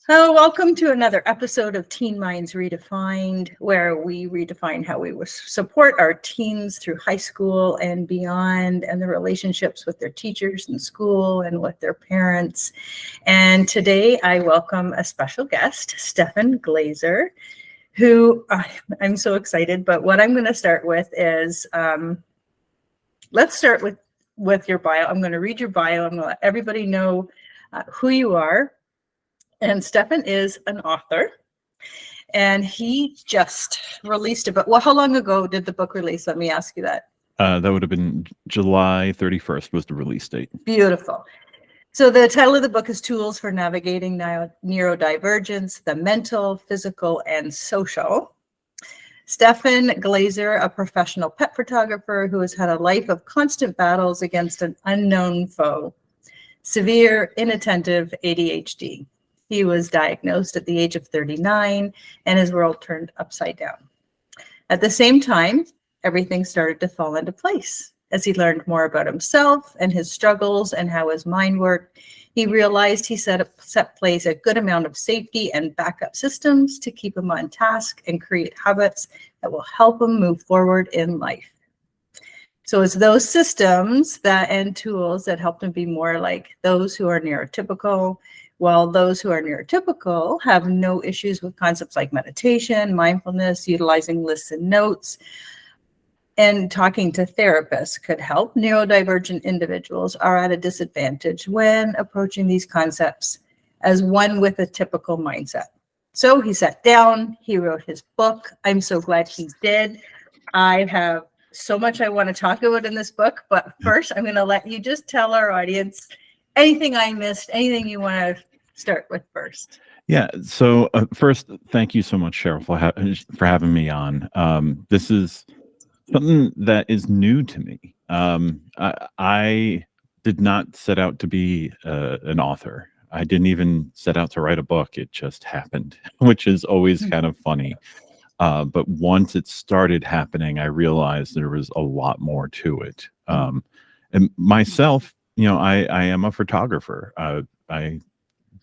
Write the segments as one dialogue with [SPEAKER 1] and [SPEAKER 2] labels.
[SPEAKER 1] So welcome to another episode of Teen Minds Redefined, where we redefine how we support our teens through high school and beyond, and the relationships with their teachers in school and with their parents. And today I welcome a special guest, Stefan Glazer, who I'm so excited. But what I'm going to start with is, let's start with your bio. I'm going to read your bio. I'm going to let everybody know who you are. And Stefan is an author, and he just released a book. Well, how long ago did the book release? Let me ask you that.
[SPEAKER 2] That would have been July 31st was the release date.
[SPEAKER 1] Beautiful. So the title of the book is Tools for Navigating Neurodivergence, the Mental, Physical, and Social. Stefan Glazer, a professional pet photographer who has had a life of constant battles against an unknown foe, severe inattentive ADHD. He was diagnosed at the age of 39, and his world turned upside down. At the same time, everything started to fall into place. As he learned more about himself and his struggles and how his mind worked, he realized he set place a good amount of safety and backup systems to keep him on task and create habits that will help him move forward in life. So it's those systems and tools that helped him be more like those who are neurotypical, while those who are neurotypical have no issues with concepts like meditation, mindfulness, utilizing lists and notes, and talking to therapists could help. Neurodivergent individuals are at a disadvantage when approaching these concepts as one with a typical mindset. So he sat down, he wrote his book. I'm so glad he did. I have so much I want to talk about in this book, but first I'm going to let you just tell our audience anything I missed, anything you want to start with first.
[SPEAKER 2] Yeah. So first, thank you so much, Cheryl, for having me on. This is something that is new to me. I did not set out to be an author. I didn't even set out to write a book. It just happened, which is always kind of funny. But once it started happening, I realized there was a lot more to it. And myself, I am a photographer. I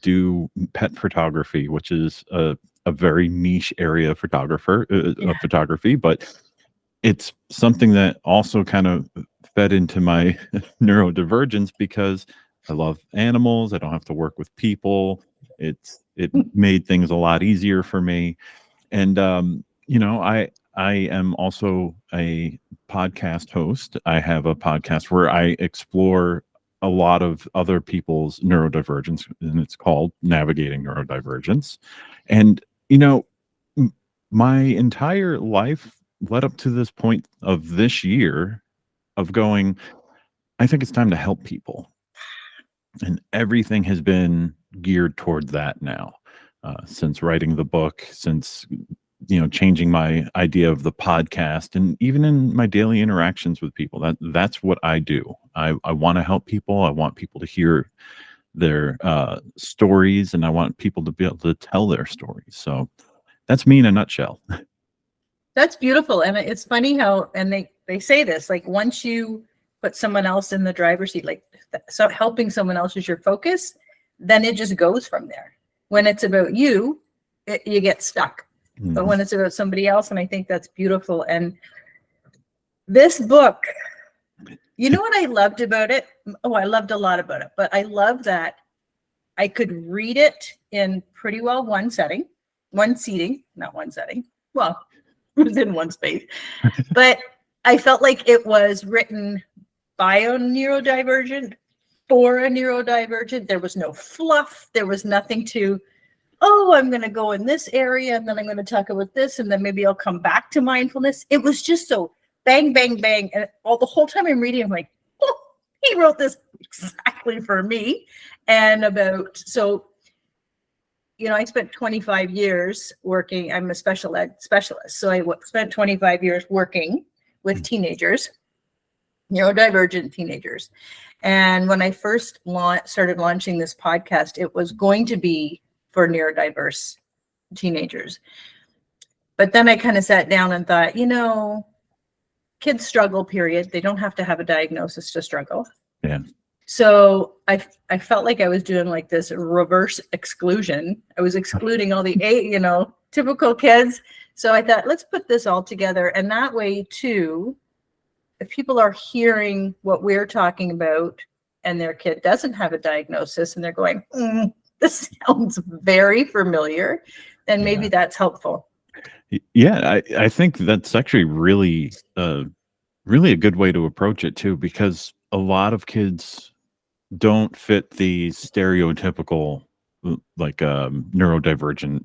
[SPEAKER 2] do pet photography, which is a very niche area of photography, but it's something that also kind of fed into my neurodivergence because I love animals. I don't have to work with people. It made things a lot easier for me. And, I am also a podcast host. I have a podcast where I explore a lot of other people's neurodivergence, and it's called Navigating Neurodivergence. And, my entire life led up to this point of this year of going, I think it's time to help people. And everything has been geared toward that now, since writing the book, since changing my idea of the podcast, and even in my daily interactions with people. That's what I do. I want to help people. I want people to hear their stories, and I want people to be able to tell their stories. So that's me in a nutshell.
[SPEAKER 1] That's beautiful. And it's funny how, and they say this, like once you put someone else in the driver's seat, like so helping someone else is your focus, then it just goes from there. When it's about you, you get stuck. But when it's about somebody else, and I think that's beautiful. And this book, you know what I loved about it? Oh, I loved a lot about it, but I love that I could read it in pretty well one seating. Well, it was in one space, but I felt like it was written by a neurodivergent for a neurodivergent. There was no fluff. There was nothing to, I'm going to go in this area and then I'm going to talk about this and then maybe I'll come back to mindfulness. It was just so bang, bang, bang. And the whole time I'm reading, I'm like, he wrote this exactly for me. And I spent 25 years working. I'm a special ed specialist. So I spent 25 years working with teenagers, neurodivergent teenagers. And when I first started launching this podcast, it was going to be for neurodiverse teenagers. But then I kind of sat down and thought, kids struggle, period. They don't have to have a diagnosis to struggle.
[SPEAKER 2] Yeah.
[SPEAKER 1] So I felt like I was doing like this reverse exclusion. I was excluding all the typical kids. So I thought, let's put this all together. And that way too, if people are hearing what we're talking about and their kid doesn't have a diagnosis and they're going, this sounds very familiar, then maybe that's helpful.
[SPEAKER 2] Yeah, I think that's actually really really a good way to approach it too, because a lot of kids don't fit the stereotypical neurodivergent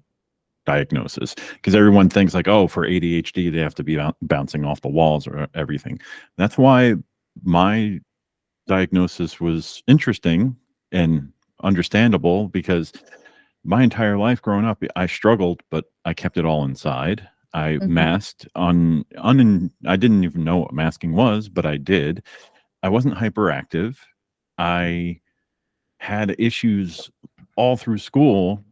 [SPEAKER 2] diagnosis, because everyone thinks like, oh, for ADHD they have to be bouncing off the walls or everything. That's why my diagnosis was interesting and understandable, because my entire life growing up I struggled, but I kept it all inside. I masked I didn't even know what masking was, but I did. I wasn't hyperactive. I had issues all through school,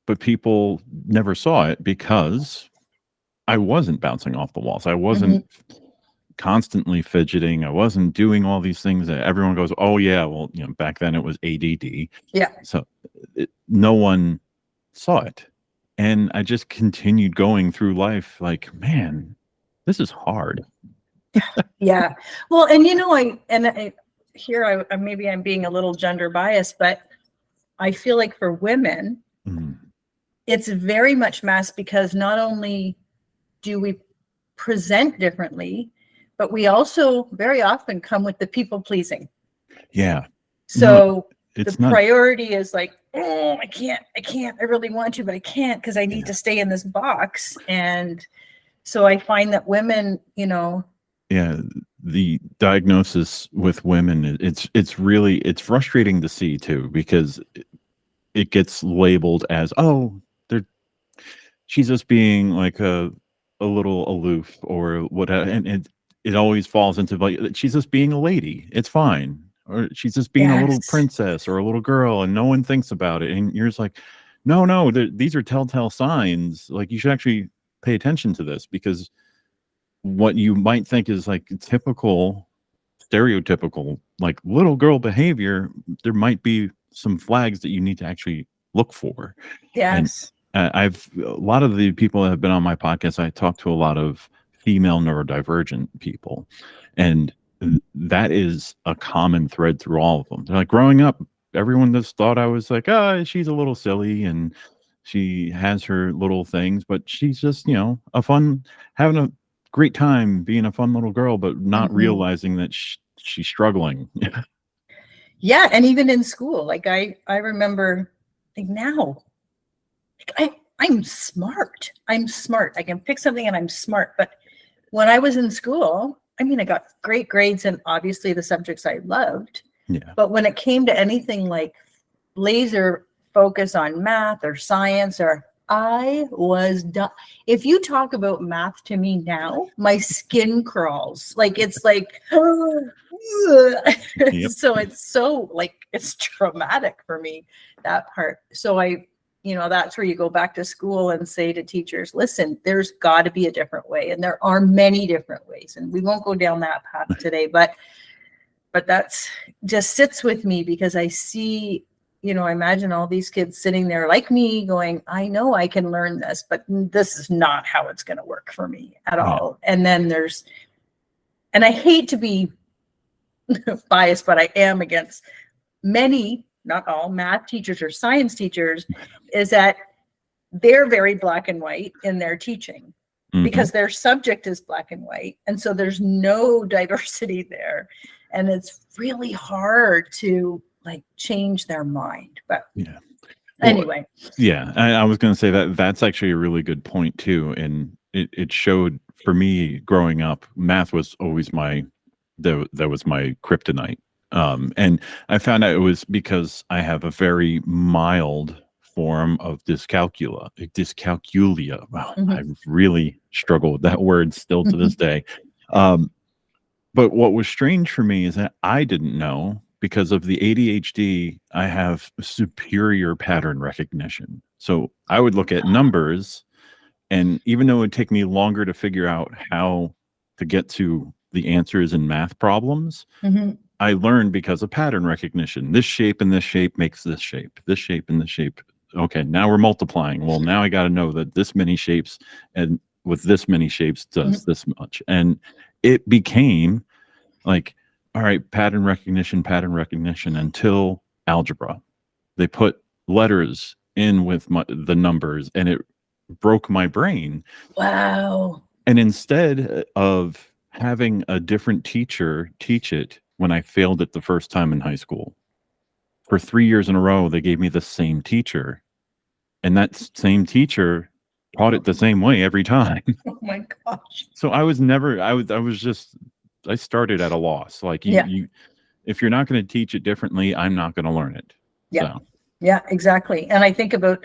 [SPEAKER 2] but people never saw it because I wasn't bouncing off the walls. I wasn't constantly fidgeting. I wasn't doing all these things that everyone goes, oh yeah, well, back then it was ADD.
[SPEAKER 1] Yeah.
[SPEAKER 2] So no one saw it. And I just continued going through life like, man, this is hard.
[SPEAKER 1] Yeah. Well, and maybe I'm being a little gender biased, but I feel like for women, it's very much masked, because not only do we present differently, but we also very often come with the people pleasing.
[SPEAKER 2] Yeah.
[SPEAKER 1] So the priority is like, oh, I can't, I really want to, but I can't because I need to stay in this box. And so I find that women,
[SPEAKER 2] Yeah, the diagnosis with women, it's frustrating to see too, because it gets labeled as, oh, she's just being like a little aloof or whatever, and it always falls into like, she's just being a lady, it's fine, or she's just being a little princess or a little girl, and no one thinks about it, and you're just like, no, these are telltale signs. Like, you should actually pay attention to this, because what you might think is like typical, stereotypical, like little girl behavior, there might be some flags that you need to actually look for.
[SPEAKER 1] Yes.
[SPEAKER 2] And a lot of the people that have been on my podcast, I talk to a lot of female neurodivergent people, and that is a common thread through all of them. They're like, growing up, everyone just thought I was like, she's a little silly and she has her little things, but she's just, having a great time being a fun little girl, but not realizing that she's struggling.
[SPEAKER 1] Yeah. And even in school, like I remember, like, now, like I'm smart. I can pick something and I'm smart. But when I was in school, I got great grades and obviously the subjects I loved.
[SPEAKER 2] Yeah.
[SPEAKER 1] But when it came to anything like laser focus on math or science, or I was done. If you talk about math to me now, my skin crawls. Like, it's like, so it's so like, it's traumatic for me, that part. So that's where you go back to school and say to teachers, listen, there's got to be a different way. And there are many different ways. And we won't go down that path today, but that's just sits with me, because I see, I imagine all these kids sitting there like me going, I know I can learn this, but this is not how it's going to work for me at all. And then and I hate to be biased, but I am against many, not all, math teachers or science teachers, is that they're very black and white in their teaching, because their subject is black and white. And so there's no diversity there. And it's really hard to like change their mind. But anyway.
[SPEAKER 2] Yeah. I was going to say that's actually a really good point too. And it showed for me growing up, math was always that was my kryptonite. And I found out it was because I have a very mild form of dyscalculia. Wow, I really struggle with that word still to this day. But what was strange for me is that I didn't know, because of the ADHD, I have superior pattern recognition. So I would look at numbers, and even though it would take me longer to figure out how to get to the answers in math problems, I learned because of pattern recognition. This shape and this shape makes this shape. This shape and this shape. Okay, now we're multiplying. Well, now I got to know that this many shapes and with this many shapes does this much. And it became like, all right, pattern recognition until algebra. They put letters in with the numbers and it broke my brain.
[SPEAKER 1] Wow.
[SPEAKER 2] And instead of having a different teacher teach it when I failed it the first time in high school, for 3 years in a row, they gave me the same teacher. And that same teacher taught it the same way every time.
[SPEAKER 1] Oh my gosh.
[SPEAKER 2] So I was never, I started at a loss. Like you if you're not going to teach it differently, I'm not going to learn it.
[SPEAKER 1] Yeah.
[SPEAKER 2] So.
[SPEAKER 1] Yeah, exactly. And I think about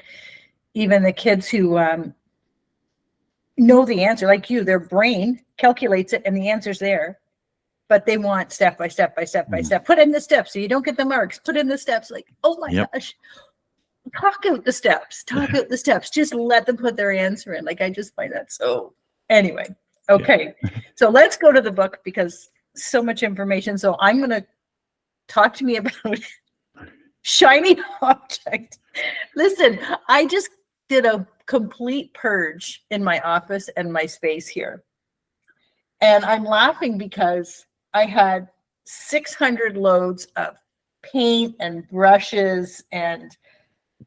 [SPEAKER 1] even the kids who know the answer, like you, their brain calculates it and the answer's there, but they want step by step by step by step. Put in the steps so you don't get the marks. Put in the steps. Like, oh my gosh. Talk out the steps. Talk out the steps. Just let them put their answer in. Like, I just find that so. Anyway, okay. So let's go to the book because so much information. So I'm going to talk to me about shiny object. Listen, I just did a complete purge in my office and my space here. And I'm laughing because I had 600 loads of paint and brushes and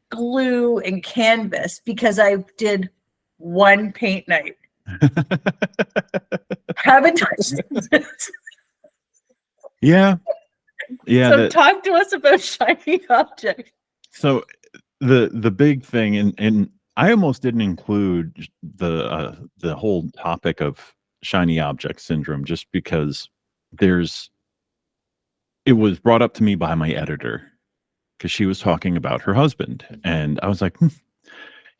[SPEAKER 1] glue and canvas because I did one paint night. Haven't touched this.
[SPEAKER 2] Yeah.
[SPEAKER 1] So talk to us about shiny objects.
[SPEAKER 2] So the big thing, and I almost didn't include the whole topic of shiny object syndrome just because it was brought up to me by my editor because she was talking about her husband. And I was like,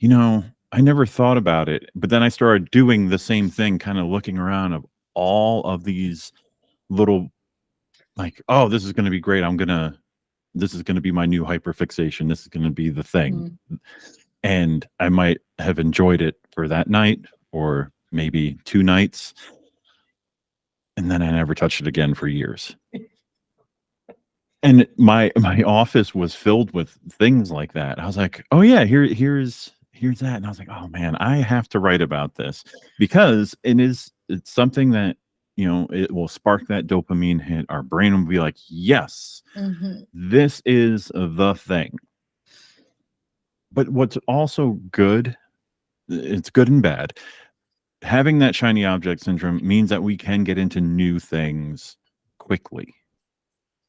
[SPEAKER 2] I never thought about it. But then I started doing the same thing, kind of looking around of all of these little, like, oh, this is going to be great. This is going to be my new hyperfixation. This is going to be the thing. And I might have enjoyed it for that night or maybe 2 nights. And then I never touched it again for years. And my office was filled with things like that. I was like, oh yeah, here's that. And I was like, oh man, I have to write about this because it's something that, it will spark that dopamine hit. Our brain will be like, yes, this is the thing. But what's also good, it's good and bad. Having that shiny object syndrome means that we can get into new things quickly.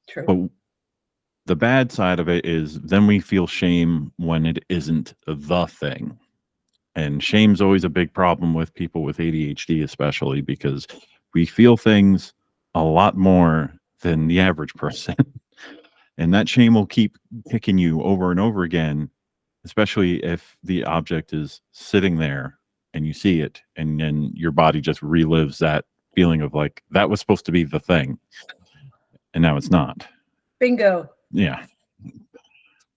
[SPEAKER 1] True.
[SPEAKER 2] But the bad side of it is then we feel shame when it isn't the thing. And shame's always a big problem with people with ADHD, especially because we feel things a lot more than the average person. And that shame will keep kicking you over and over again, especially if the object is sitting there and you see it and then your body just relives that feeling of like, that was supposed to be the thing. And now it's not.
[SPEAKER 1] Bingo.
[SPEAKER 2] Yeah.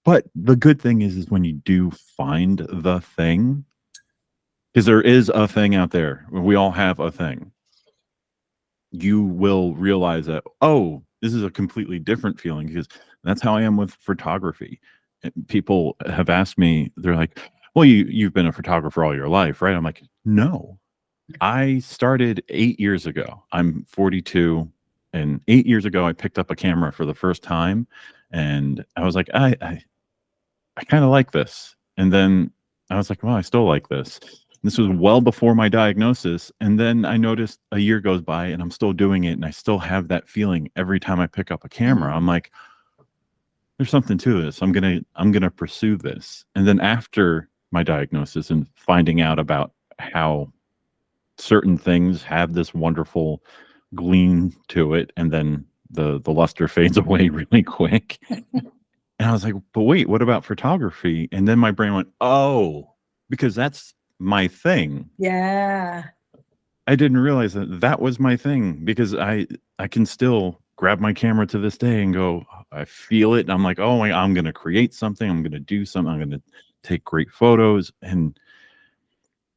[SPEAKER 2] But the good thing is when you do find the thing, because there is a thing out there, we all have a thing, you will realize that, oh, this is a completely different feeling because that's how I am with photography. People have asked me, they're like, well, you've been a photographer all your life, right? I'm like, no, I started 8 years ago. I'm 42. And 8 years ago, I picked up a camera for the first time. And I was like, I kind of like this. And then I was like, well, I still like this. This was well before my diagnosis. And then I noticed a year goes by and I'm still doing it. And I still have that feeling every time I pick up a camera. I'm like, there's something to this. I'm gonna pursue this. And then after my diagnosis and finding out about how certain things have this wonderful gleam to it, and then the luster fades away really quick. And I was like, but wait, what about photography? And then my brain went, oh, because that's my thing.
[SPEAKER 1] Yeah.
[SPEAKER 2] I didn't realize that was my thing because I can still grab my camera to this day and go, I feel it. And I'm like, oh, I'm going to create something. I'm going to do something. I'm going to take great photos. And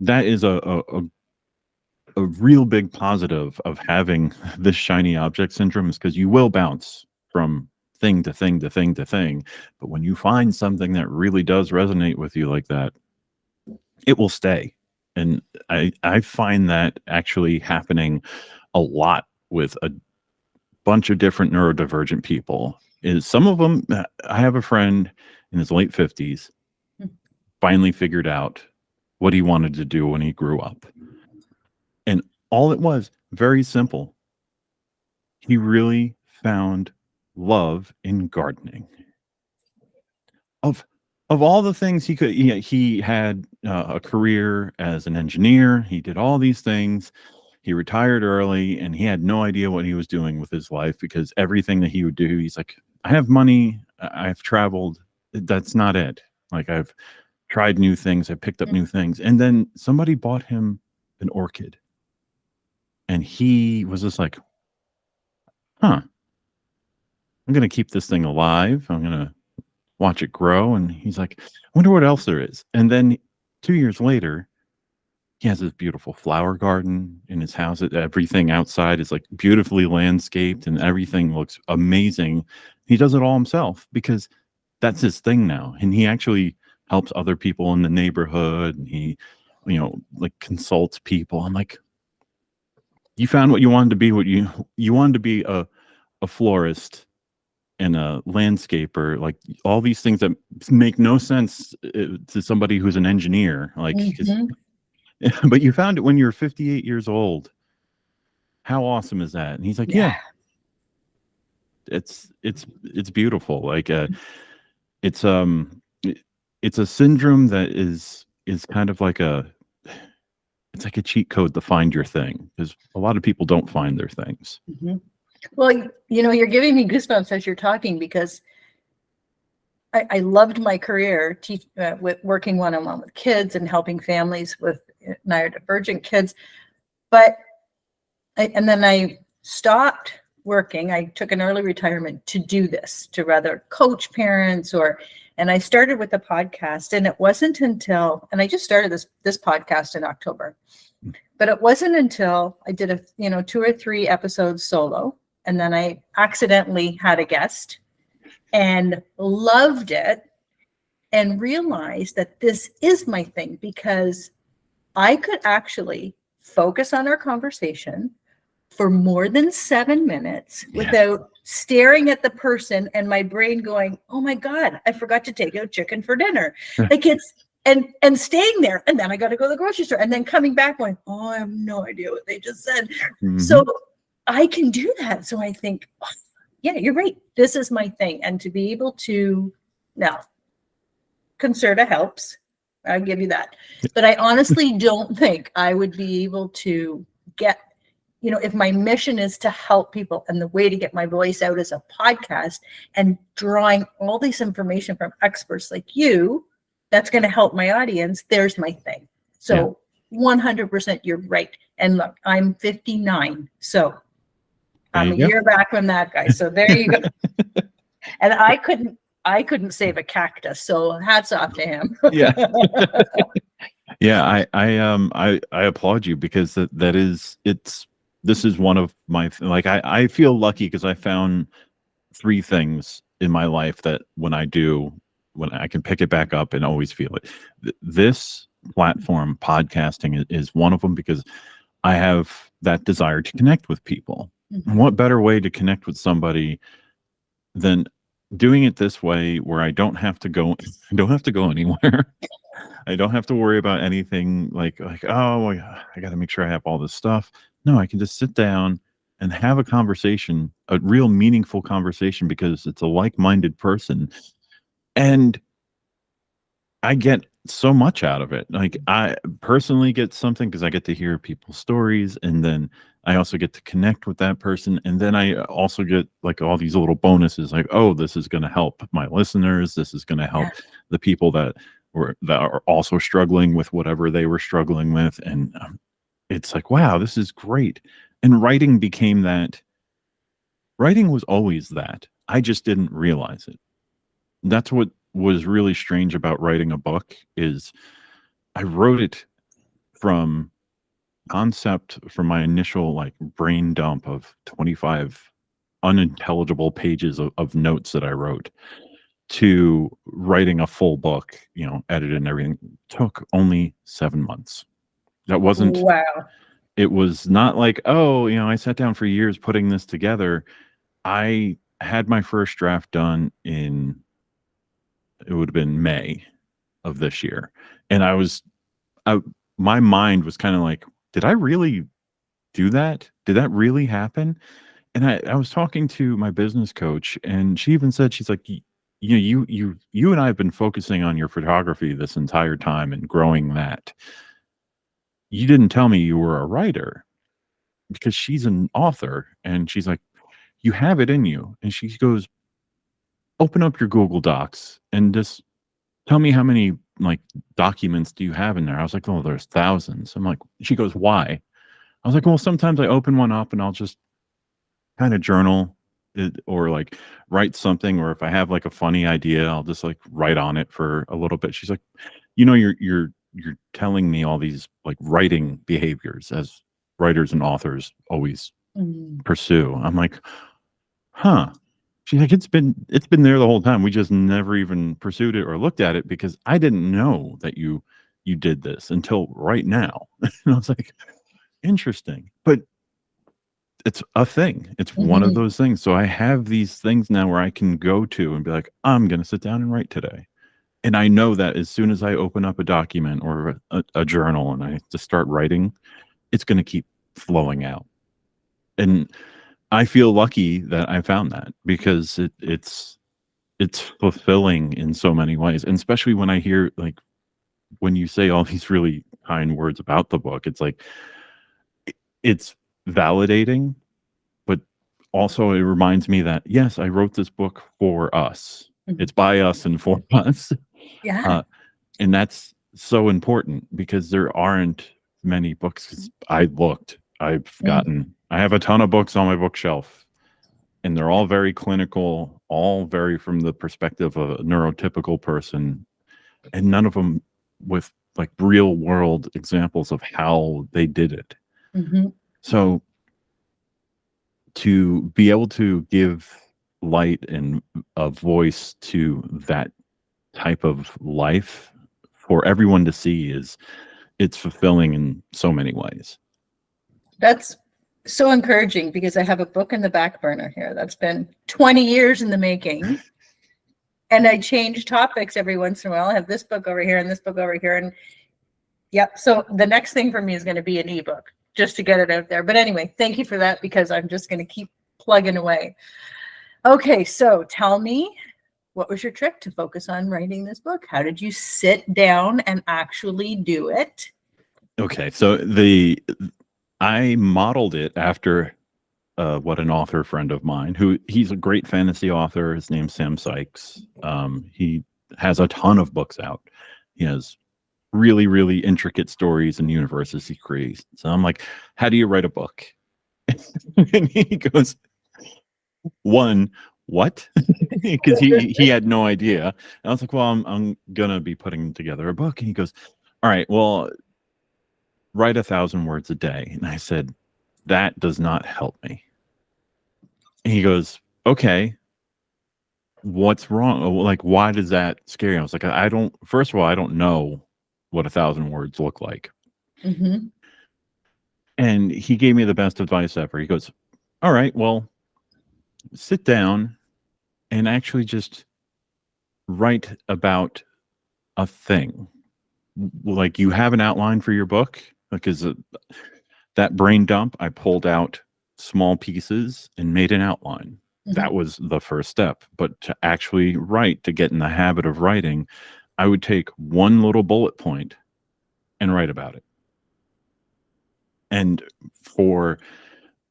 [SPEAKER 2] that is a real big positive of having this shiny object syndrome is because you will bounce. from thing to thing to thing to thing. But when you find something that really does resonate with you like that, it will stay. And I find that actually happening a lot with a bunch of different neurodivergent people. Is some of them, I have a friend in his late 50s, finally figured out what he wanted to do when he grew up. And all it was, very simple. He really found love in gardening. Of all the things he could, he had a career as an engineer. He did all these things. He retired early, and he had no idea what he was doing with his life, because everything that he would do, he's like, I have money, I've traveled. That's not it. Like, I've tried new things, I picked up new things. And then somebody bought him an orchid. And he was just like, I'm going to keep this thing alive. I'm going to watch it grow. And he's like, I wonder what else there is. And then 2 years later, he has this beautiful flower garden in his house. Everything outside is like beautifully landscaped and everything looks amazing. He does it all himself because that's his thing now. And he actually helps other people in the neighborhood. And he, like, consults people. I'm like, you found what you wanted to be. What you wanted to be a florist and a landscaper, like all these things that make no sense to somebody who's an engineer. Like, but you found it when you're 58 years old. How awesome is that? And he's like, yeah. It's beautiful. Like, it's a syndrome that is kind of like it's like a cheat code to find your thing, because a lot of people don't find their things.
[SPEAKER 1] Well, you're giving me goosebumps as you're talking, because I loved my career with working one-on-one with kids and helping families with neurodivergent kids. And then I stopped working. I took an early retirement to do this, to rather coach parents, and I started with a podcast. And it wasn't until, and I just started this podcast in October, but it wasn't until I did 2 or 3 episodes solo. And then I accidentally had a guest and loved it and realized that this is my thing, because I could actually focus on our conversation for more than 7 minutes without staring at the person and my brain going, oh my God, I forgot to take out chicken for dinner. Like, it's, and staying there. And then I got to go to the grocery store and then coming back going, oh, I have no idea what they just said. So I can do that. So I think, oh, yeah, you're right. This is my thing. And to be able to, now, Concerta helps. I'll give you that. But I honestly don't think I would be able to get, if my mission is to help people, and the way to get my voice out is a podcast and drawing all this information from experts like you, that's going to help my audience. There's my thing. So 100% you're right. And look, I'm 59. So I'm a year back from that guy. So there you go. And I couldn't save a cactus. So hats off to him.
[SPEAKER 2] I applaud you, because this is one of my, like, I feel lucky because I found 3 things in my life that when I can pick it back up and always feel it. This platform, podcasting, is one of them, because I have that desire to connect with people. And what better way to connect with somebody than doing it this way, where I don't have to go anywhere. I don't have to worry about anything like, oh, I got to make sure I have all this stuff. No, I can just sit down and have a conversation, a real meaningful conversation, because it's a like-minded person. And I get so much out of it. Like, I personally get something because I get to hear people's stories, and then I also get to connect with that person. And then I also get like all these little bonuses, like, oh, this is going to help my listeners. This is going to help the people that are also struggling with whatever they were struggling with. And it's like, wow, this is great. And writing became that. Writing was always that. I just didn't realize it. That's what was really strange about writing a book, is I wrote it from concept, from my initial like brain dump of 25 unintelligible pages of notes that I wrote to writing a full book, edited and everything, took only 7 months. That wasn't,
[SPEAKER 1] Wow.
[SPEAKER 2] it was not like, oh, I sat down for years putting this together. I had my first draft done it would have been May of this year. And my mind was kind of like, did I really do that? Did that really happen? And I was talking to my business coach, and she even said, she's like, you and I have been focusing on your photography this entire time and growing that. You didn't tell me you were a writer, because she's an author. And she's like, you have it in you. And she goes, open up your Google Docs and just tell me how many like documents do you have in there? I was like, oh, there's thousands. I'm like, she goes, why? I was like, well, sometimes I open one up and I'll just kind of journal it, or like write something, or if I have like a funny idea, I'll just like write on it for a little bit. She's like, you're telling me all these like writing behaviors as writers and authors always pursue. I'm like, huh. She's like, it's been there the whole time. We just never even pursued it or looked at it because I didn't know that you did this until right now. And I was like, interesting. But it's a thing. It's one of those things. So I have these things now where I can go to and be like, I'm going to sit down and write today. And I know that as soon as I open up a document or a journal and I just start writing, it's going to keep flowing out. And I feel lucky that I found that, because it's fulfilling in so many ways. And especially when I hear, like, when you say all these really kind words about the book, it's like, it's validating, but also it reminds me that, yes, I wrote this book for us. It's by us and for us.
[SPEAKER 1] Yeah.
[SPEAKER 2] And that's so important, because there aren't many books. 'Cause I have a ton of books on my bookshelf, and they're all very clinical, all very from the perspective of a neurotypical person, and none of them with like real world examples of how they did it. So to be able to give light and a voice to that type of life for everyone to see, it's fulfilling in so many ways.
[SPEAKER 1] That's so encouraging, because I have a book in the back burner here that's been 20 years in the making. And I change topics every once in a while. I have this book over here and this book over here. And yep. So the next thing for me is going to be an ebook, just to get it out there. But anyway, thank you for that, because I'm just going to keep plugging away. Okay. So tell me, what was your trick to focus on writing this book? How did you sit down and actually do it?
[SPEAKER 2] Okay. So I modeled it after what an author friend of mine, he's a great fantasy author. His name's Sam Sykes. He has a ton of books out. He has really, really intricate stories and universes he creates. So I'm like, how do you write a book? And he goes, one, what? Because he had no idea. And I was like, well, I'm gonna be putting together a book. And he goes, all right, well, write 1,000 words a day. And I said, that does not help me. And he goes, okay, what's wrong? Like, why does that scare you? I was like, first of all, I don't know what 1,000 words look like. And he gave me the best advice ever. He goes, all right, well, sit down and actually just write about a thing. Like, you have an outline for your book, because that brain dump, I pulled out small pieces and made an outline. That was the first step. But to actually write, to get in the habit of writing, I would take one little bullet point and write about it. And for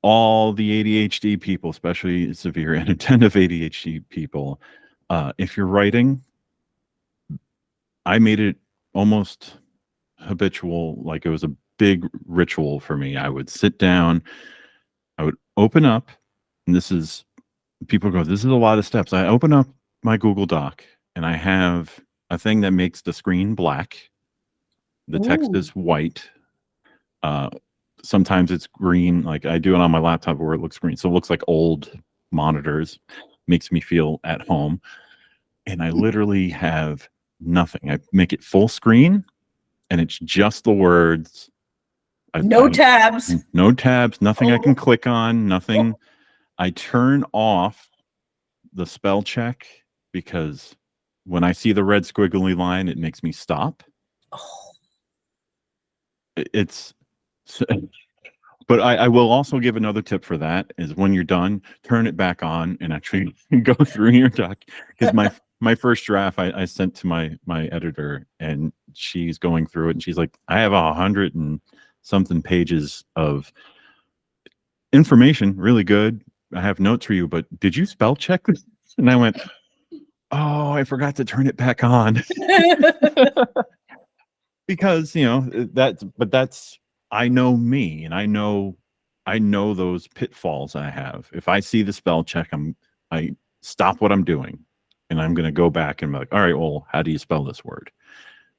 [SPEAKER 2] all the ADHD people, especially severe and attentive ADHD people, if you're writing, I made it almost habitual, like it was a big ritual for me. I would sit down, I would open up, and people go, this is a lot of steps. I open up my Google Doc, and I have a thing that makes the screen black. The text is white. Sometimes it's green. Like, I do it on my laptop where it looks green. So it looks like old monitors, makes me feel at home. And I literally have nothing. I make it full screen and it's just the words.
[SPEAKER 1] No tabs.
[SPEAKER 2] No tabs, nothing I can
[SPEAKER 1] Oh.
[SPEAKER 2] click on, nothing. I turn off the spell check because when I see the red squiggly line, it makes me stop.
[SPEAKER 1] Oh.
[SPEAKER 2] It's, but I will also give another tip for that is when you're done, turn it back on and actually go through your doc. Because my first draft I sent to my editor and she's going through it and she's like, I have 100 and something pages of information, really good. I have notes for you, but did you spell check this? And I went, oh, I forgot to turn it back on. Because, that's I know me and I know those pitfalls I have. If I see the spell check, I stop what I'm doing and I'm going to go back and be like, all right, well, how do you spell this word?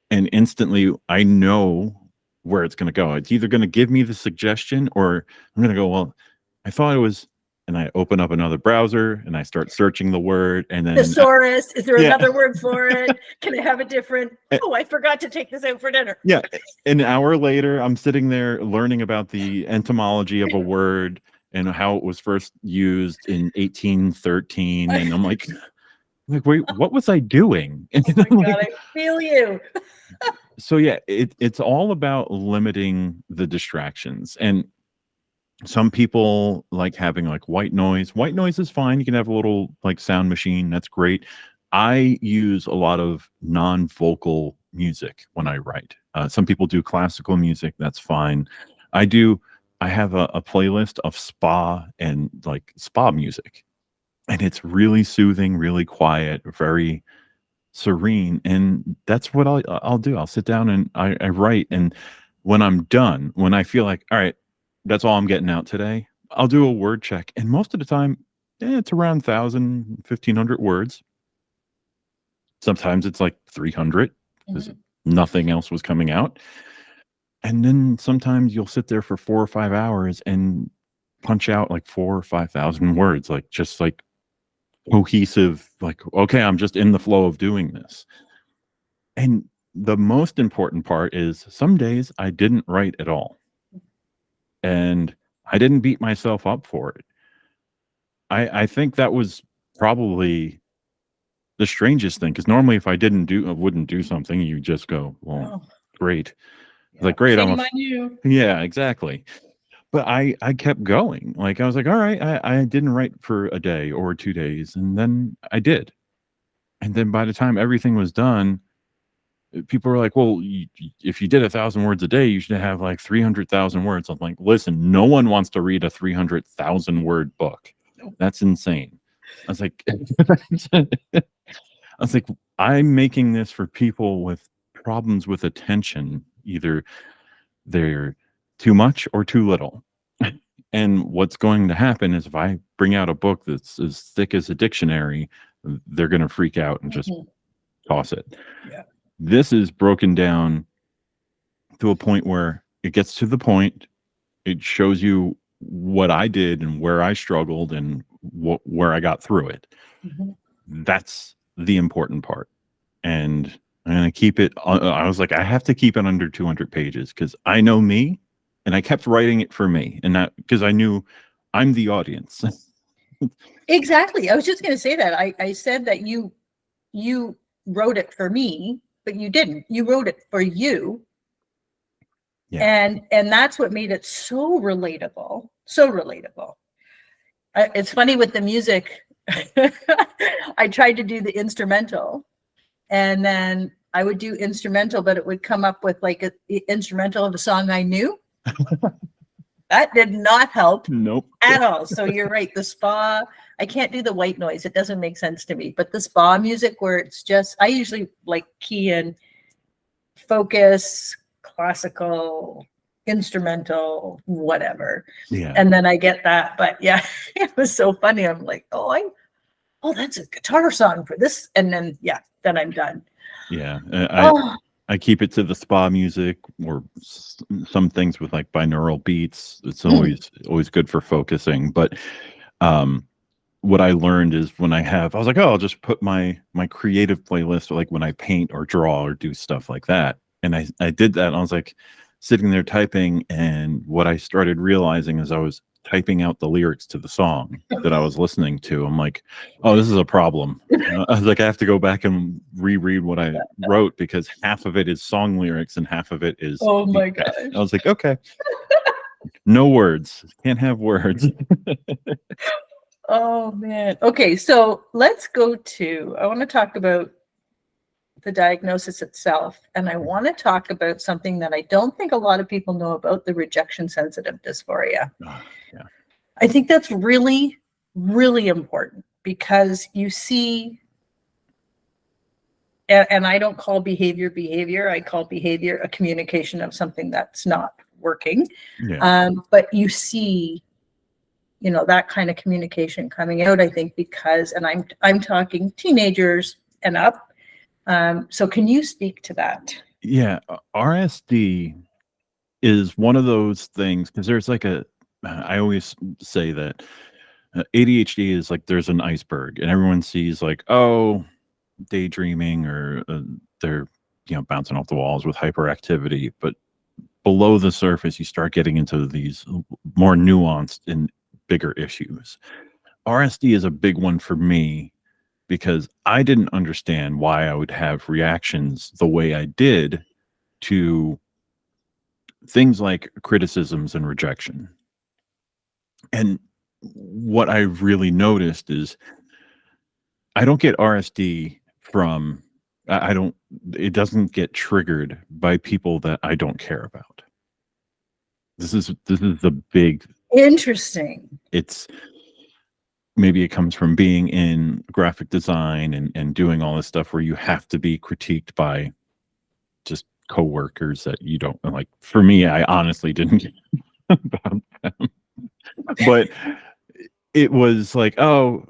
[SPEAKER 2] And instantly I know where it's going to go. It's either going to give me the suggestion or I'm going to go, well, I thought it was, and I open up another browser and I start searching the word and then
[SPEAKER 1] thesaurus. Is there another word for it? Can I have a different? Oh, I forgot to take this out for dinner.
[SPEAKER 2] Yeah. An hour later, I'm sitting there learning about the etymology of a word and how it was first used in 1813. And I'm like, wait, what was I doing? And
[SPEAKER 1] oh my God, I feel you.
[SPEAKER 2] So yeah, it's all about limiting the distractions. And some people like having like white noise. White noise is fine. You can have a little like sound machine. That's great. I use a lot of non-vocal music when I write. Some people do classical music. That's fine. I have a playlist of spa and like spa music. And it's really soothing, really quiet, very serene. And that's what I'll do. I'll sit down and I write. And when I'm done, when I feel like, all right, that's all I'm getting out today, I'll do a word check. And most of the time, it's around 1,000, 1,500 words. Sometimes it's like 300 because nothing else was coming out. And then sometimes you'll sit there for 4 or 5 hours and punch out like 4,000 or 5,000 words, like just like cohesive, like, okay, I'm just in the flow of doing this. And the most important part is some days I didn't write at all. And I didn't beat myself up for it. I think that was probably the strangest thing, because normally if I wouldn't do something, you just go, well, great. Yeah. Like, great. Yeah, exactly. But I kept going. Like, I was like, all right, I didn't write for a day or 2 days. And then I did. And then by the time everything was done, people were like, well, if you did 1,000 words a day, you should have like 300,000 words. I'm like, listen, no one wants to read a 300,000 word book. That's insane. I was like, I'm making this for people with problems with attention. Either they're too much or too little. And what's going to happen is if I bring out a book that's as thick as a dictionary, they're going to freak out and just toss it. Yeah. This is broken down to a point where it gets to the point. It shows you what I did and where I struggled and where I got through it. That's the important part. And I'm going to keep it. I was like, I have to keep it under 200 pages because I know me, and I kept writing it for me, and that because I knew I'm the audience.
[SPEAKER 1] Exactly. I was just going to say that. I said that you wrote it for me, but you didn't. You wrote it for you. Yeah. And that's what made it so relatable. So relatable. It's funny with the music. I tried to do the instrumental, and then I would do instrumental, but it would come up with like an instrumental of a song I knew. That did not help.
[SPEAKER 2] Nope.
[SPEAKER 1] At all. So you're right. The spa, I can't do the white noise. It doesn't make sense to me. But the spa music where it's just, I usually like key in focus, classical, instrumental, whatever. Yeah. And then I get that. But yeah, it was so funny. I'm like, oh, that's a guitar song for this. And then, yeah, then I'm done.
[SPEAKER 2] Yeah. I keep it to the spa music or some things with like binaural beats. It's always good for focusing. But what I learned is I was like, oh, I'll just put my creative playlist, like when I paint or draw or do stuff like that. And I did that. And I was like sitting there typing, and what I started realizing is I was typing out the lyrics to the song that I was listening to. I'm like, oh, this is a problem. I was like, I have to go back and reread what I wrote, because half of it is song lyrics and half of it is.
[SPEAKER 1] Oh my gosh.
[SPEAKER 2] I was like, okay, no words, can't have words.
[SPEAKER 1] Oh man. Okay, so let's go to, I want to talk about the diagnosis itself, and I want to talk about something that I don't think a lot of people know about, the rejection sensitive dysphoria.
[SPEAKER 2] Yeah.
[SPEAKER 1] I think that's really, really important, because you see, and I don't call behavior, I call behavior a communication of something that's not working.
[SPEAKER 2] Yeah.
[SPEAKER 1] But you see, that kind of communication coming out, I think, because, and I'm talking teenagers and up. So can you speak to that?
[SPEAKER 2] Yeah, RSD is one of those things, because there's like I always say that ADHD is like, there's an iceberg, and everyone sees like, oh, daydreaming, or they're bouncing off the walls with hyperactivity, but below the surface you start getting into these more nuanced and bigger issues. RSD is a big one for me, because I didn't understand why I would have reactions the way I did to things like criticisms and rejection. And what I really noticed is I don't get RSD from, I don't, it doesn't get triggered by people that I don't care about. This is the big,
[SPEAKER 1] Interesting.
[SPEAKER 2] it's, maybe it comes from being in graphic design and doing all this stuff where you have to be critiqued by just coworkers that you don't like. For me, I honestly didn't care about them, but it was like, oh,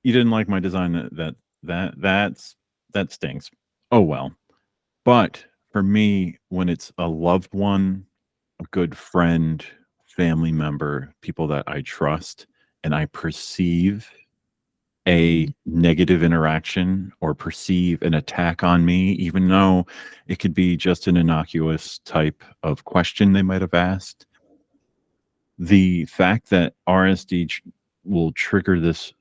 [SPEAKER 2] you didn't like my design. That stinks. Oh well. But for me, when it's a loved one, a good friend, family member, people that I trust, and I perceive a negative interaction or perceive an attack on me, even though it could be just an innocuous type of question they might have asked, the fact that RSD will trigger this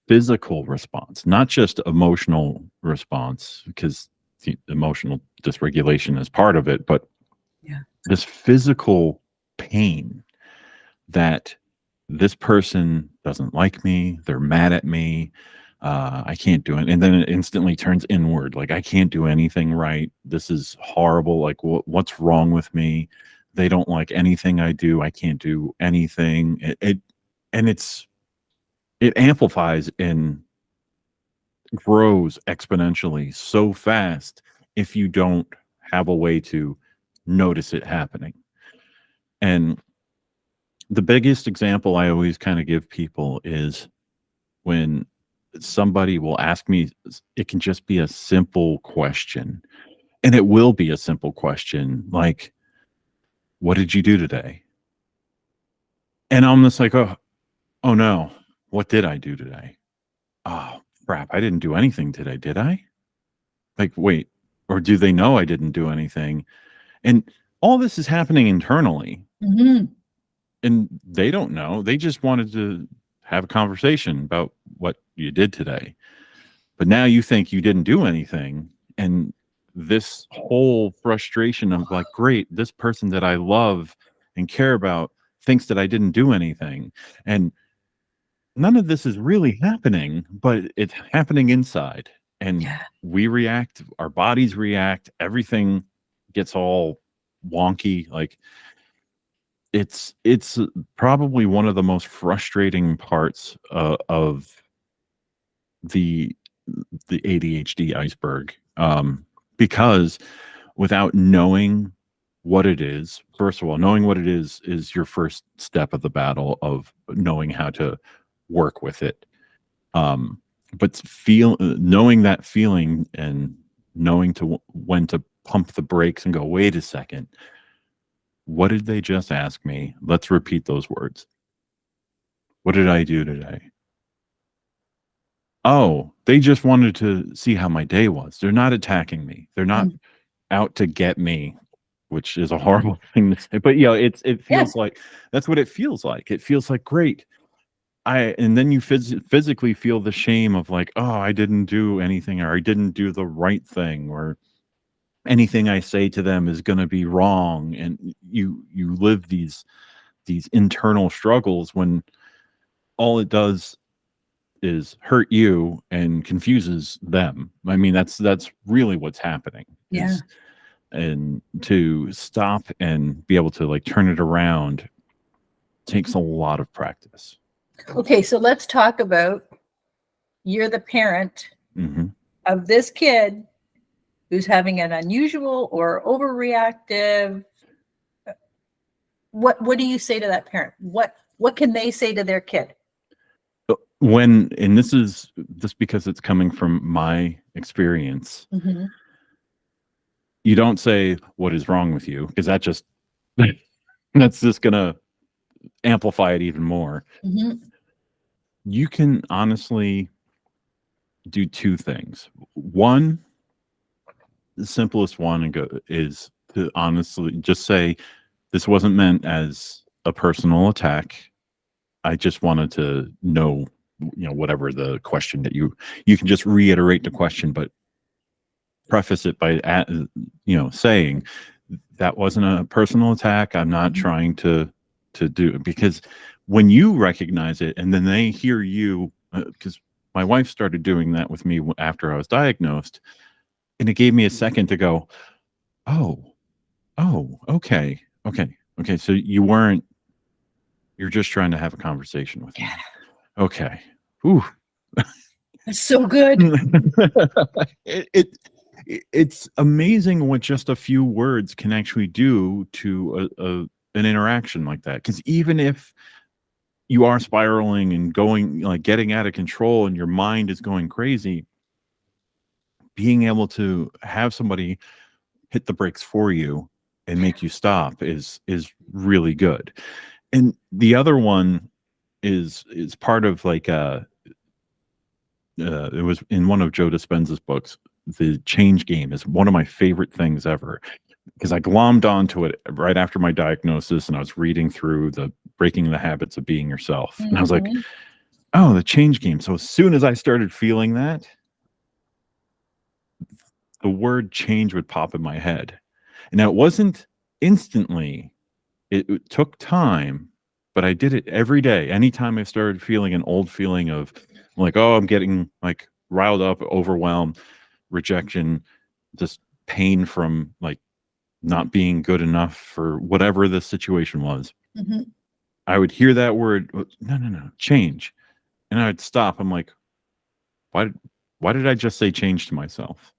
[SPEAKER 2] physical response, not just emotional response, because the emotional dysregulation is part of it, but
[SPEAKER 1] Yeah.
[SPEAKER 2] this physical pain that this person doesn't like me, they're mad at me, I can't do it. And then it instantly turns inward. Like, I can't do anything right. This is horrible. Like, what's wrong with me? They don't like anything I do. I can't do anything. And it amplifies and grows exponentially so fast if you don't have a way to notice it happening. And the biggest example I always kind of give people is when somebody will ask me, it can just be a simple question, and it will be a simple question like, what did you do today? And I'm just like, oh no, what did I do today? Oh crap, I didn't do anything today, did I? Like, wait, or do they know I didn't do anything? And all this is happening internally.
[SPEAKER 1] Mm-hmm.
[SPEAKER 2] And they don't know. They just wanted to have a conversation about what you did today. But now you think you didn't do anything. And this whole frustration of like, great, this person that I love and care about thinks that I didn't do anything. And none of this is really happening, but it's happening inside. And we react, our bodies react, everything gets all wonky. Like, it's probably one of the most frustrating parts of the ADHD iceberg, because without knowing what it is, first of all, knowing what it is your first step of the battle of knowing how to work with it. But knowing that feeling and knowing when to pump the brakes and go, wait a second. What did they just ask me? Let's repeat those words. What did I do today? oh, they just wanted to see how my day was. They're not attacking me. They're not out to get me, which is a horrible thing to say. But it
[SPEAKER 1] Yeah.
[SPEAKER 2] feels like that's what it feels like. It feels like great. And then you physically feel the shame of like, oh, I didn't do anything, or I didn't do the right thing, or anything I say to them is going to be wrong. And you live these internal struggles when all it does is hurt you and confuses them. I mean, that's really what's happening.
[SPEAKER 1] Yeah.
[SPEAKER 2] And to stop and be able to like turn it around takes a lot of practice.
[SPEAKER 1] Okay, so let's talk about, you're the parent of this kid who's having an unusual or overreactive. What do you say to that parent? What can they say to their kid?
[SPEAKER 2] And this is just because it's coming from my experience. You don't say, what is wrong with you? Because that's just gonna amplify it even more. You can honestly do two things. One, the simplest one is to honestly just say, this wasn't meant as a personal attack. I just wanted to know, whatever the question that you can just reiterate the question, but preface it by, saying that wasn't a personal attack. I'm not trying to do it. Because when you recognize it and then they hear you, because my wife started doing that with me after I was diagnosed, and it gave me a second to go, oh, okay. So you're just trying to have a conversation with me. Okay. Ooh.
[SPEAKER 1] That's so good.
[SPEAKER 2] It's amazing what just a few words can actually do to an interaction like that. Because even if you are spiraling and going, like, getting out of control and your mind is going crazy, being able to have somebody hit the brakes for you and make you stop is really good. And the other one is part of like it was in one of Joe Dispenza's books. The Change Game is one of my favorite things ever, because I glommed onto it right after my diagnosis, and I was reading through the Breaking the Habits of Being Yourself, and I was like, oh, the Change Game. So as soon as I started feeling that, the word change would pop in my head. And now it wasn't instantly, it took time, but I did it every day. Anytime I started feeling an old feeling of like, oh, I'm getting like riled up, overwhelmed, rejection, just pain from like not being good enough for whatever the situation was, I would hear that word, no, change. And I would stop. I'm like, why did I just say change to myself?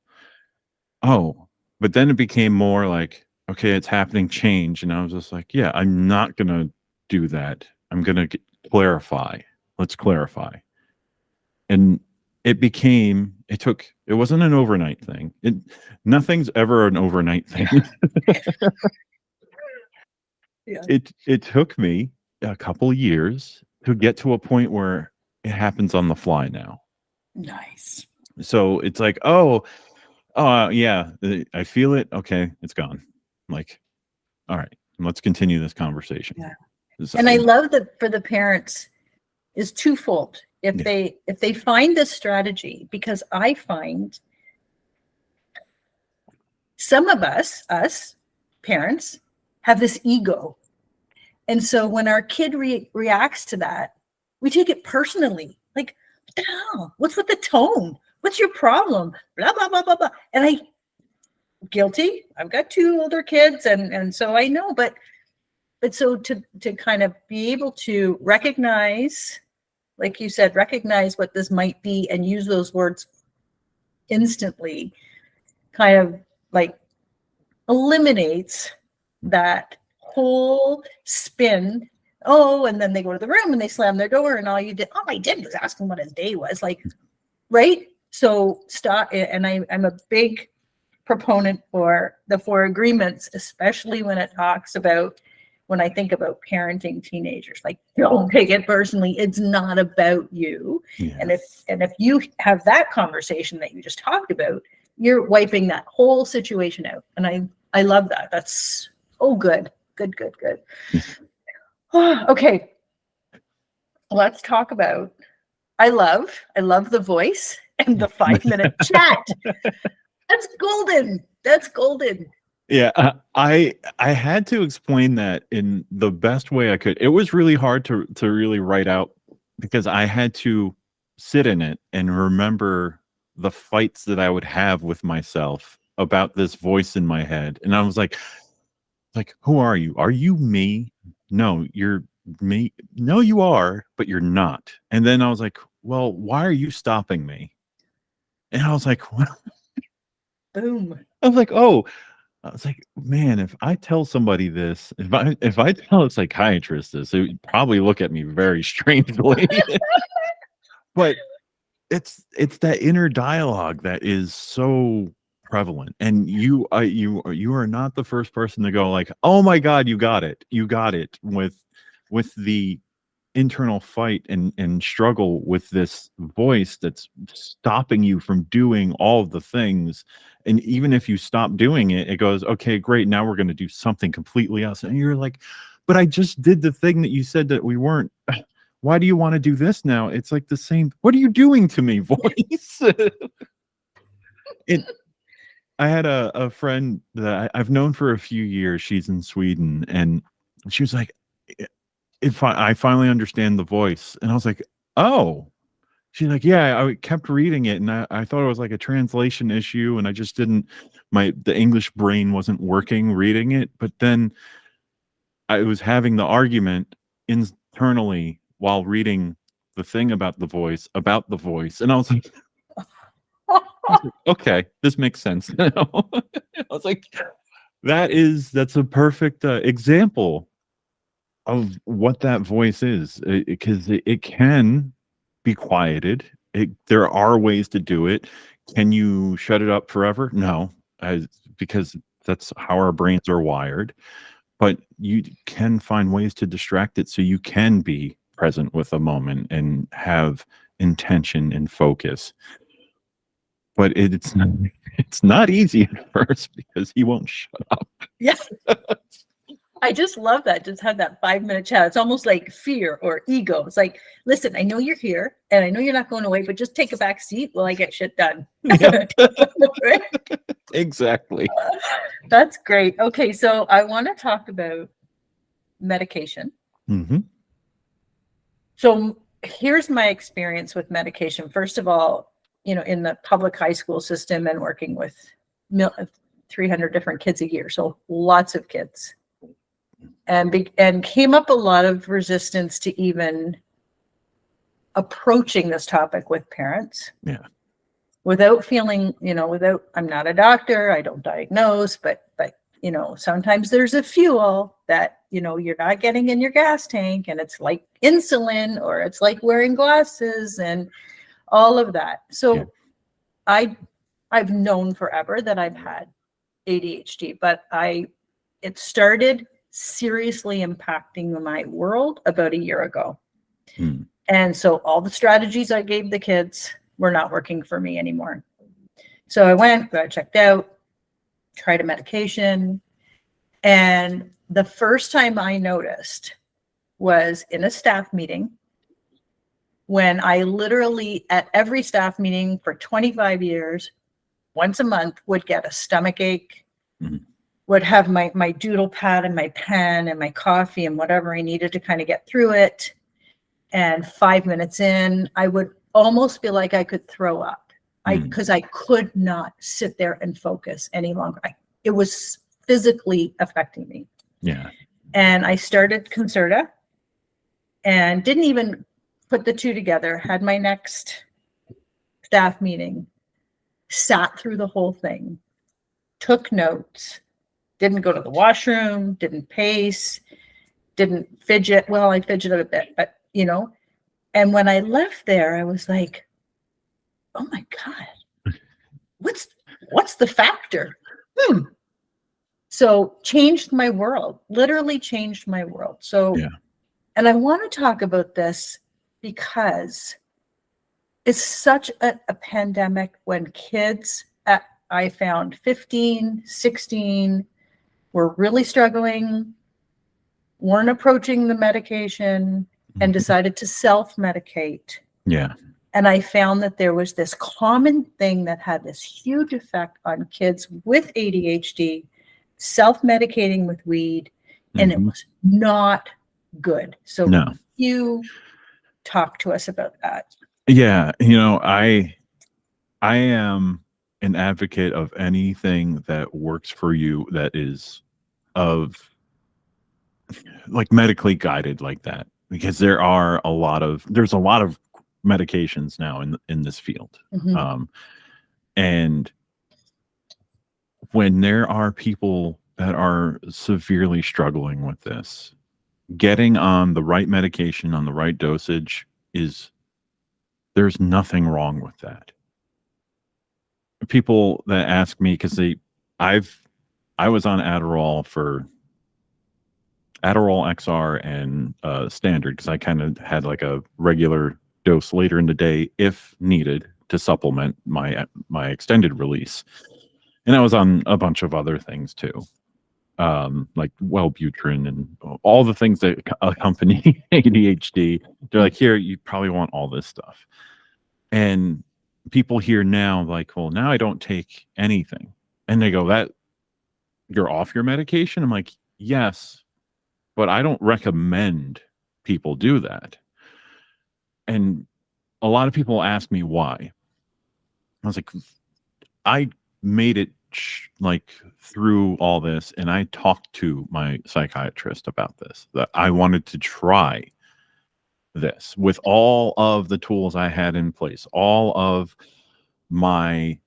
[SPEAKER 2] Oh, but then it became more like, okay, it's happening, change. And I was just like, yeah, I'm not going to do that. I'm going to clarify. Let's clarify. And it wasn't an overnight thing. Nothing's ever an overnight thing. It took me a couple years to get to a point where it happens on the fly now.
[SPEAKER 1] Nice.
[SPEAKER 2] So it's like, oh, yeah, I feel it. Okay, it's gone. I'm like, all right, let's continue this conversation.
[SPEAKER 1] And I love that for the parents is twofold. If they find this strategy, because I find some of us parents have this ego. And so when our kid reacts to that, we take it personally. Like, what the hell? What's with the tone? What's your problem? Blah, blah, blah, blah, blah. And guilty. I've got 2 older kids, and so I know, but so to kind of be able to recognize, like you said, recognize what this might be and use those words instantly kind of like eliminates that whole spin. Oh, and then they go to the room and they slam their door, and all I did was ask him what his day was like, right? So stop. And I'm a big proponent for the 4 agreements, especially when it talks about when I think about parenting teenagers. Like, don't take it personally. It's not about you.
[SPEAKER 2] Yeah.
[SPEAKER 1] And if you have that conversation that you just talked about, you're wiping that whole situation out. And I love that. That's good. Good. Okay. Let's talk about, I love the voice and the 5-minute chat. That's golden. That's golden.
[SPEAKER 2] Yeah, I had to explain that in the best way I could. It was really hard to really write out because I had to sit in it and remember the fights that I would have with myself about this voice in my head. And I was like, who are you? Are you me? No, you're me. No, you are, but you're not. And then I was like, well, why are you stopping me? And I was like, well,
[SPEAKER 1] boom.
[SPEAKER 2] I was like, oh. I was like, man, if I tell somebody this, if I tell a psychiatrist this, they would probably look at me very strangely. But it's that inner dialogue that is so prevalent, and you are not the first person to go like, oh my God, you got it with the internal fight and struggle with this voice that's stopping you from doing all of the things. And even if you stop doing it, it goes, okay, great, now we're going to do something completely else. And you're like, but I just did the thing that you said that we weren't. Why do you want to do this now? It's like the same, what are you doing to me, voice? I had a friend that I've known for a few years. She's in Sweden, and she was like, if I finally understand the voice. And I was like, oh. She's like, yeah, I kept reading it, and I thought it was like a translation issue, and I just didn't, the English brain wasn't working reading it. But then I was having the argument internally while reading the thing about the voice, and I was like, okay, this makes sense now. I was like, that's a perfect example of what that voice is, because it can be quieted. There are ways to do it. Can you shut it up forever? No, because that's how our brains are wired. But you can find ways to distract it so you can be present with a moment and have intention and focus. But it's not easy at first because he won't shut up.
[SPEAKER 1] Yeah. I just love that. Just have that 5-minute chat. It's almost like fear or ego. It's like, listen, I know you're here and I know you're not going away, but just take a back seat while I get shit done.
[SPEAKER 2] Yep. Exactly.
[SPEAKER 1] That's great. Okay, so I want to talk about medication.
[SPEAKER 2] Mm-hmm.
[SPEAKER 1] So here's my experience with medication. First of all, in the public high school system and working with 300 different kids a year. So lots of kids. And came up a lot of resistance to even approaching this topic with parents.
[SPEAKER 2] Yeah.
[SPEAKER 1] Without feeling, I'm not a doctor, I don't diagnose, but sometimes there's a fuel that, you're not getting in your gas tank, and it's like insulin, or it's like wearing glasses and all of that. So yeah. I've known forever that I've had ADHD, but it started seriously impacting my world about a year ago. And so all the strategies I gave the kids were not working for me anymore. So I went, got checked out, tried a medication. And the first time I noticed was in a staff meeting, when I literally, at every staff meeting for 25 years, once a month would get a stomach ache, would have my doodle pad and my pen and my coffee and whatever I needed to kind of get through it. And 5 minutes in, I would almost feel like I could throw up because I could not sit there and focus any longer. It was physically affecting me.
[SPEAKER 2] Yeah.
[SPEAKER 1] And I started Concerta and didn't even put the two together, had my next staff meeting, sat through the whole thing, took notes, didn't go to the washroom, didn't pace, didn't fidget. Well, I fidgeted a bit, but and when I left there, I was like, oh my God, what's the factor? So changed my world, literally changed my world. So,
[SPEAKER 2] Yeah.
[SPEAKER 1] and I want to talk about this because it's such a pandemic when kids, I found 15, 16, were really struggling, weren't approaching the medication, and decided to self-medicate.
[SPEAKER 2] Yeah.
[SPEAKER 1] And I found that there was this common thing that had this huge effect on kids with ADHD, self-medicating with weed, and it was not good. So
[SPEAKER 2] No.
[SPEAKER 1] you talk to us about that.
[SPEAKER 2] Yeah. You know, I am an advocate of anything that works for you that is of like medically guided like that, because there's a lot of medications now in this field. And when there are people that are severely struggling with this, getting on the right medication on the right dosage there's nothing wrong with that. People that ask me, because I was on Adderall XR and standard, because I kind of had like a regular dose later in the day if needed to supplement my extended release. And I was on a bunch of other things too, like Wellbutrin and all the things that accompany ADHD. They're like, here, you probably want all this stuff. And people hear now like, well, now I don't take anything. And they go, that you're off your medication? I'm like, yes, but I don't recommend people do that. And a lot of people ask me why. I was like, I made it like through all this, and I talked to my psychiatrist about this, that I wanted to try this with all of the tools I had in place, all of my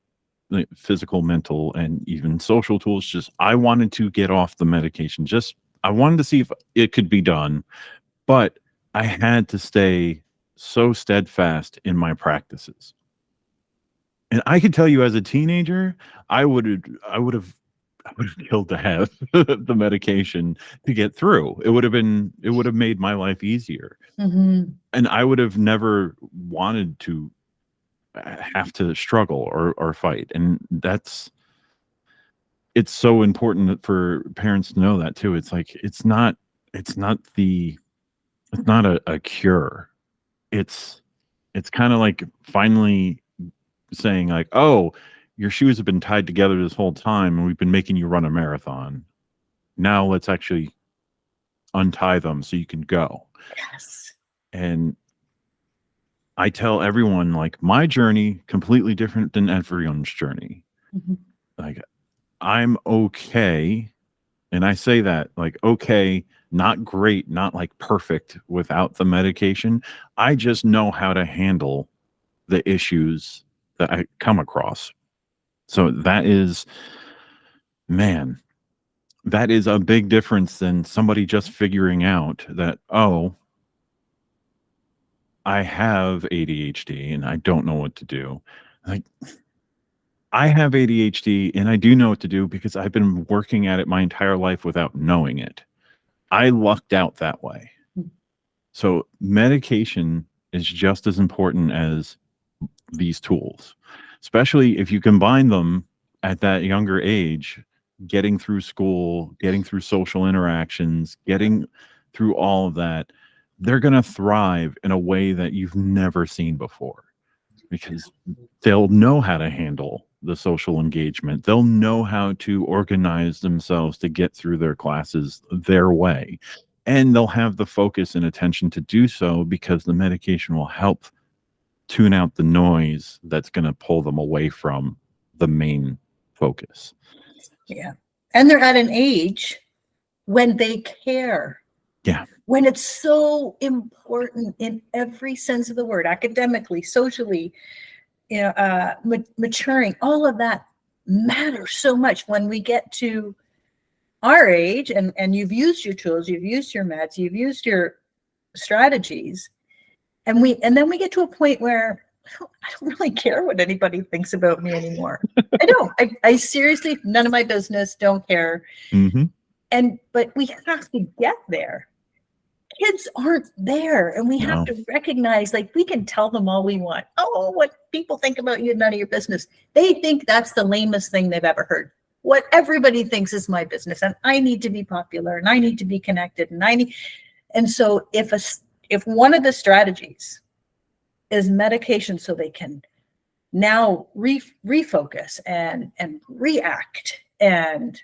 [SPEAKER 2] physical, mental, and even social tools. Just I wanted to get off the medication. Just I wanted to see if it could be done, but I had to stay so steadfast in my practices. And I could tell you, as a teenager, I would have killed to have the medication to get through. It would have made my life easier. And I would have never wanted to have to struggle or fight. And it's so important for parents to know that too. It's like, it's not a cure. It's kind of like finally saying like, oh, your shoes have been tied together this whole time and we've been making you run a marathon. Now let's actually untie them so you can go.
[SPEAKER 1] Yes.
[SPEAKER 2] And I tell everyone, like, my journey completely different than everyone's journey. Like, I'm okay. And I say that like, okay, not great, not like perfect without the medication. I just know how to handle the issues that I come across. So that is a big difference than somebody just figuring out that, oh, I have ADHD and I don't know what to do. Like, I have ADHD and I do know what to do because I've been working at it my entire life without knowing it. I lucked out that way. So medication is just as important as these tools, especially if you combine them at that younger age, getting through school, getting through social interactions, getting through all of that. They're going to thrive in a way that you've never seen before, because they'll know how to handle the social engagement. They'll know how to organize themselves to get through their classes their way. And they'll have the focus and attention to do so because the medication will help tune out the noise that's going to pull them away from the main focus.
[SPEAKER 1] Yeah. And they're at an age when they care.
[SPEAKER 2] Yeah.
[SPEAKER 1] When it's so important in every sense of the word, academically, socially, maturing, all of that matters so much when we get to our age and you've used your tools, you've used your meds, you've used your strategies. And then we get to a point where I don't really care what anybody thinks about me anymore. I don't. I seriously, none of my business, don't care.
[SPEAKER 2] Mm-hmm.
[SPEAKER 1] But we have to get there. Kids aren't there, and we have
[SPEAKER 2] No.
[SPEAKER 1] to recognize, like, we can tell them all we want. Oh, what people think about you, none of your business. They think that's the lamest thing they've ever heard. What everybody thinks is my business, and I need to be popular, and I need to be connected, and so if one of the strategies is medication, so they can now refocus and react and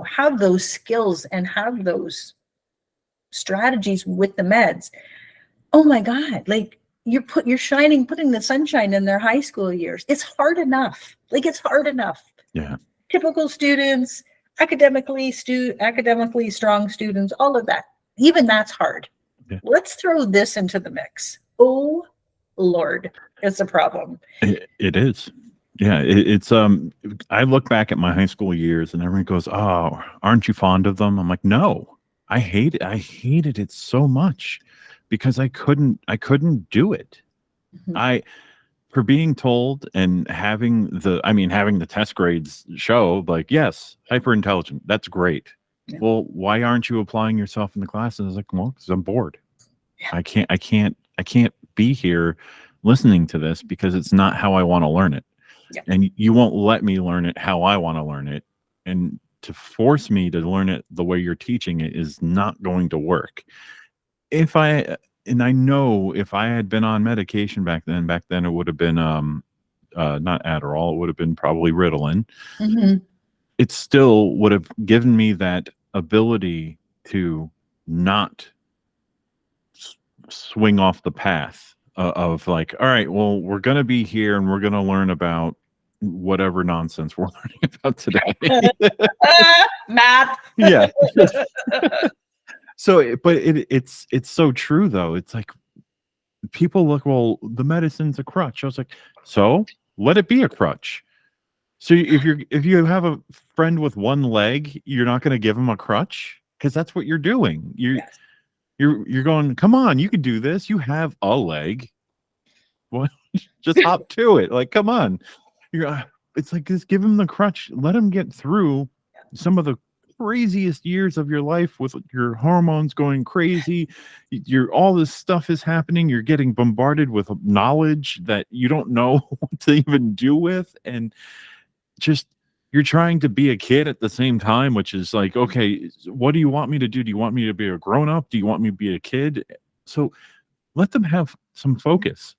[SPEAKER 1] have those skills and have those strategies with the meds. Oh my God, like you're putting the sunshine in their high school years. It's hard enough. It's hard enough.
[SPEAKER 2] Yeah.
[SPEAKER 1] Typical students, academically strong students, all of that. Even that's hard. Yeah. Let's throw this into the mix. Oh Lord, it's a problem.
[SPEAKER 2] It is. Yeah, it's I look back at my high school years and everyone goes, "Oh, aren't you fond of them?" I'm like, "No. I hate it. I hated it so much because I couldn't do it." Mm-hmm. For being told and having the test grades show, like, yes, hyper intelligent, that's great. Yeah. Well, why aren't you applying yourself in the class? And I was like, well, because I'm bored. Yeah. I can't be here listening to this because it's not how I want to learn it. Yeah. And you won't let me learn it how I want to learn it. And to force me to learn it the way you're teaching it is not going to work. I know if I had been on medication back then it would have been not Adderall, it would have been probably Ritalin. Mm-hmm. It still would have given me that ability to not swing off the path of like, all right, well, we're going to be here and we're going to learn about whatever nonsense we're learning about today.
[SPEAKER 1] Math.
[SPEAKER 2] Yeah. So, but it's so true though. It's like people look, well, the medicine's a crutch. I was like, so let it be a crutch. So if you have a friend with one leg, you're not going to give him a crutch because that's what you're doing. You're going, come on, you can do this. You have a leg. Well, just hop to it. Like, come on. It's like, just give him the crutch. Let him get through some of the craziest years of your life with your hormones going crazy. All this stuff is happening. You're getting bombarded with knowledge that you don't know what to even do with. And just, you're trying to be a kid at the same time, which is like, okay, what do you want me to do? Do you want me to be a grown-up? Do you want me to be a kid? So let them have some focus.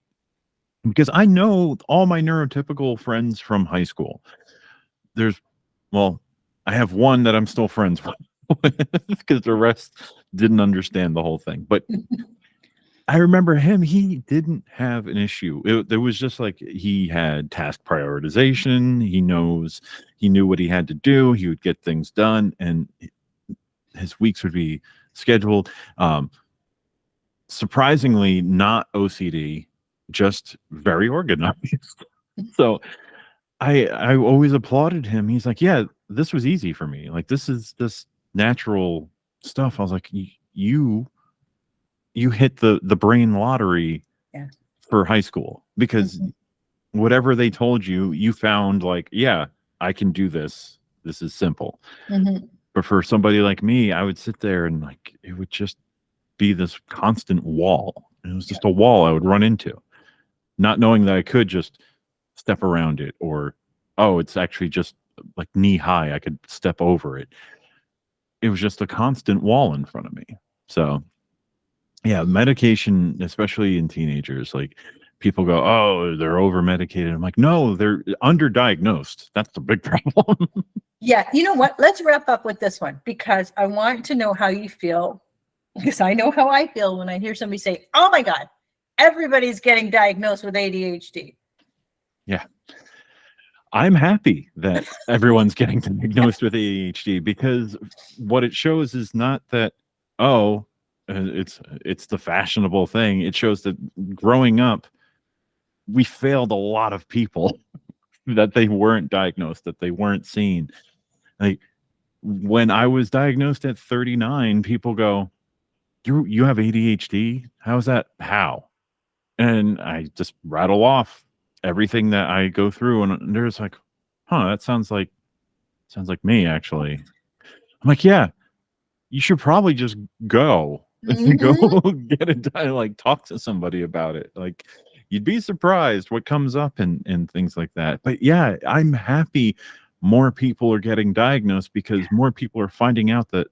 [SPEAKER 2] Because I know all my neurotypical friends from high school. I have one that I'm still friends with because the rest didn't understand the whole thing. But I remember him, he didn't have an issue. It was just like he had task prioritization. He knew what he had to do. He would get things done and his weeks would be scheduled. Surprisingly, not OCD. Just very organized. So I always applauded him. He's like, yeah, this was easy for me. Like, this is this natural stuff. I was like, you hit the brain lottery for high school because whatever they told you, you found like, yeah, I can do this. This is simple. Mm-hmm. But for somebody like me, I would sit there and like, it would just be this constant wall. It was just a wall I would run into. Not knowing that I could just step around it or, oh, it's actually just like knee high. I could step over it. It was just a constant wall in front of me. So yeah, medication, especially in teenagers, like people go, oh, they're over medicated. I'm like, no, they're underdiagnosed. That's the big problem.
[SPEAKER 1] Yeah. You know what? Let's wrap up with this one because I want to know how you feel because I know how I feel when I hear somebody say, oh my God, everybody's getting diagnosed with ADHD.
[SPEAKER 2] Yeah. I'm happy that everyone's getting diagnosed with ADHD because what it shows is not that, oh, it's the fashionable thing. It shows that growing up, we failed a lot of people that they weren't diagnosed, that they weren't seen. Like when I was diagnosed at 39, people go, you have ADHD? How's that? How? And I just rattle off everything that I go through, and there's like, huh, that sounds like me, actually. I'm like, yeah, you should probably just go go
[SPEAKER 1] Mhm.
[SPEAKER 2] get it done, like talk to somebody about it. Like, you'd be surprised what comes up and things like that. But yeah, I'm happy more people are getting diagnosed, because more people are finding out that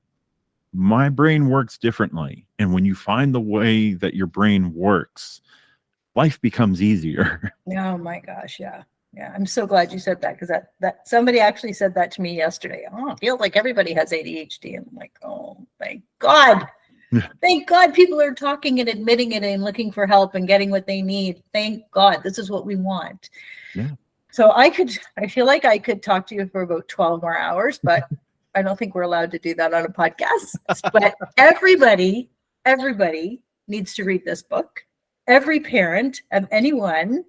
[SPEAKER 2] my brain works differently. And when you find the way that your brain works, life becomes easier.
[SPEAKER 1] Oh my gosh, yeah. Yeah, I'm so glad you said that, because that somebody actually said that to me yesterday. Oh, I feel like everybody has ADHD. And I'm like, oh, thank God. Thank God people are talking and admitting it and looking for help and getting what they need. Thank God. This is what we want.
[SPEAKER 2] Yeah.
[SPEAKER 1] So I feel like I could talk to you for about 12 more hours, but I don't think we're allowed to do that on a podcast. But everybody needs to read this book. Every parent of anyone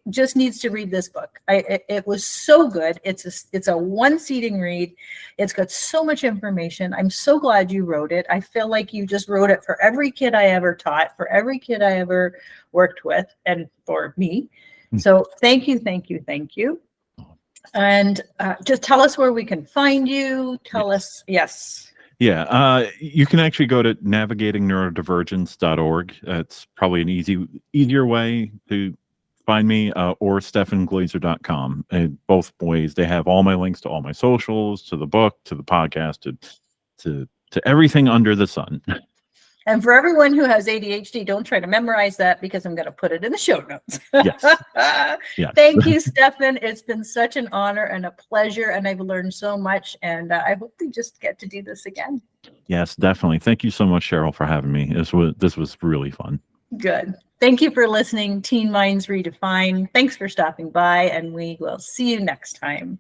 [SPEAKER 1] just needs to read this book. It was so good. It's a one-seating read. It's got so much information. I'm so glad you wrote it. I feel like you just wrote it for every kid I ever taught, for every kid I ever worked with, and for me. So thank you. And just tell us where we can find you. Tell us, yes.
[SPEAKER 2] Yeah, you can actually go to navigatingneurodivergence.org. That's probably an easier way to find me, or stefanglazer.com. And both ways, they have all my links to all my socials, to the book, to the podcast, to everything under the sun.
[SPEAKER 1] And for everyone who has ADHD, don't try to memorize that, because I'm going to put it in the show notes.
[SPEAKER 2] Yes. Yes.
[SPEAKER 1] Thank you, Stefan. It's been such an honor and a pleasure, and I've learned so much, and I hope we just get to do this again.
[SPEAKER 2] Yes, definitely. Thank you so much, Cheryl, for having me. This was really fun.
[SPEAKER 1] Good. Thank you for listening. Teen Minds Redefined. Thanks for stopping by, and we will see you next time.